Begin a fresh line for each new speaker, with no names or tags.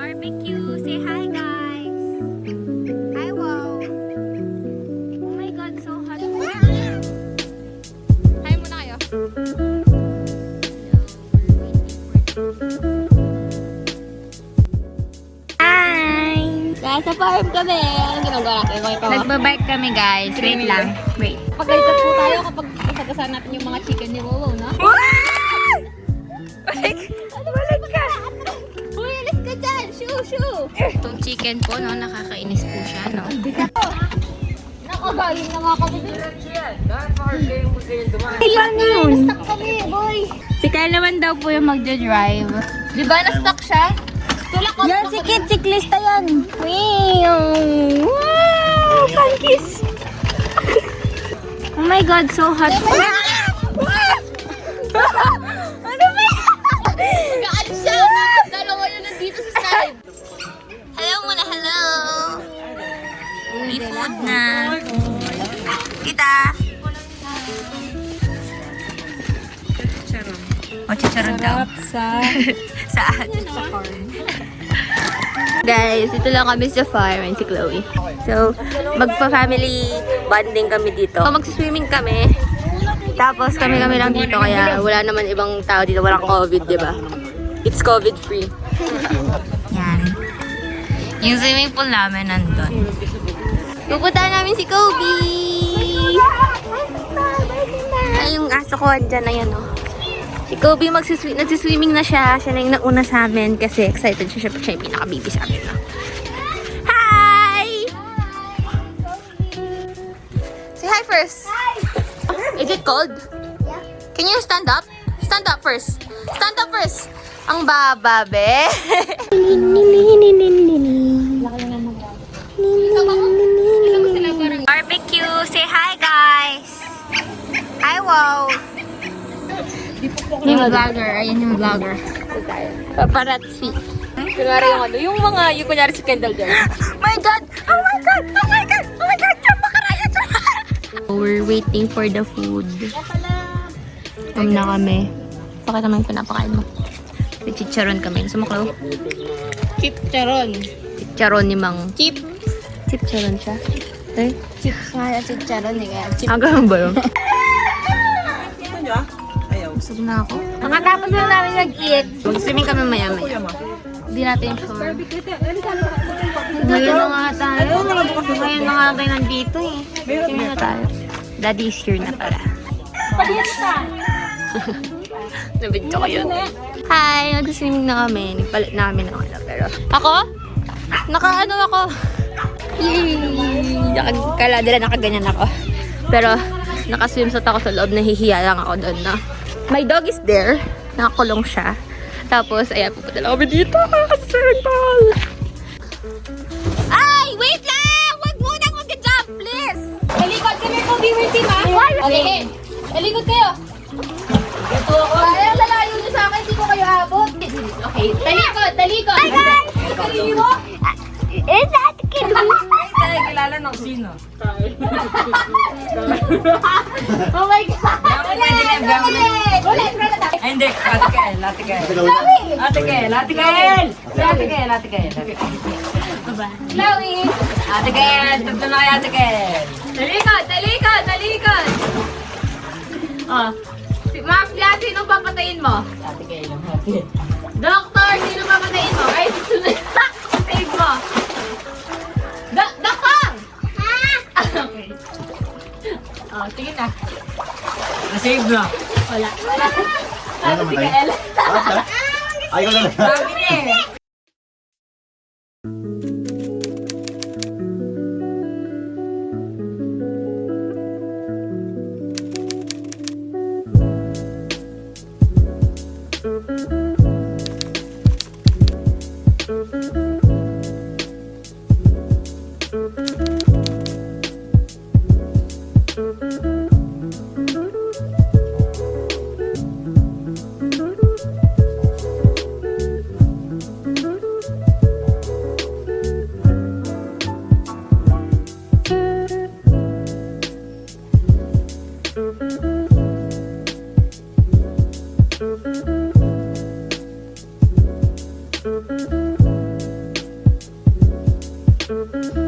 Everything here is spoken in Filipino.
Barbecue. Say hi, guys. Hi, wow. Oh my God, so hot. Hi muna kayo. Hi! Nasa farm kami. Anong ginagawa natin? Nagbabike kami, guys. Wait lang. Wait.
Pagalitan po tayo kapag isasasahan natin yung mga chicken ni Wow, no?
Balik ka! Uy, alis ka dyan! Shoo, shoo! Itong chicken po, no? Nakakainis po siya, no?
Nakagaling na nga kami.
Ilan yun?
Stuck kami, boy.
Si Kyle naman daw po yung magdadrive.
Di ba na-stuck siya? Tulak ko.
Yan, si Kid, siklista yan. Wow! Fun kiss! Oh my God, so hot. Ano ba yan?
Mag-aalis siya. Dalawa yun nandito sa side.
Hello muna, hello! May food na. Kita! O, chicharon daw. Saan? Guys, ito lang kami sa farm and si Chloe. So, magpa-family bonding kami dito. So, mag-swimming kami. Tapos kami lang dito kaya wala naman ibang tao dito. Walang COVID, di ba? It's COVID-free. Yan. Yung swimming pool namin nandun. Pupuntahan namin si Kobe! Ay, yung aso ko andyan na yan, oh. Si Kobe nagsiswimming na siya. Siya na yung nauna sa amin kasi excited siya. Siya yung pinaka-baby sa amin, no? Hi! Say hi first. Hi! Is it cold? Yeah. Can you stand up? Stand up first. Stand up first. Ang baba, be. Barbecue. Say hi, guys. Hi, wow. Yung vlogger. Ayan yung vlogger. Paparazzi.
Kunwari yung ano, yung mga, yung kunyari si Kendall dyan.
My God! Oh my God! Oh my God! Oh my God! Champakaraya! We're waiting for the food. Na kami. Bakit naman yung pinapakain mo? May chicharon kami. Sumaklo.
Chip charon.
Chicharon ni Mang.
Chip.
Chicharon siya. Eh?
Chip nga, chip charon eh. Kaya chip.
Agahan ba yun? Busog na ako. Nakatapos na namin nag-eat. Mag-swimming kami maya-maya. Hindi natin sure. Ngayon na nga tayo. Ngayon na nga tayo nandito eh. Swimming na tayo. Daddy is here na pala. Nabidyo ko yun. Hi! Nag-swimming na kami. Nagpalit namin ng ano. Pero ako? Naka-ano ako? Yay! Kala nila nakaganyan ako. Pero naka-swimsuit ako sa loob. Nahihiya lang ako doon na. My dog is there. Nakakulong siya. Tapos, ayan, pupunta lang kami dito. Swimming pool! Ay! Wait lang! Huwag muna mag-jump, please!
Talikod kami po, viewer team ha? Okay. Talikod kayo. Ito ako. Kaya lalayo niyo sa akin, hindi ko kayo abot. Okay, talikod, talikod.
Hi, guys!
Sarili mo?
Is that kid?
Tayo kilala ng sino?
Oh my God!
Pwede na yung
Ulit! Ulit!
Ay, hindi. Ate Kael, Ate Kael. Ate Kael, Ate Kael! Ate Kael, Ate Kael.
Chloe!
Ate Kael, tatlo na kayo, Ate Kael.
Talikod! Talikod! Talikod! Oh. Si Mafia, sino papatayin mo?
Ate Kael, Ate Kael.
Doctor, sino papatayin mo? Ay, susunod. Save mo. Doctor! Okay. Oh, tingin na.
Nasave na.
Wala. Ano si Kael?
Ay, ko na lang.
Sabi niya eh.
Thank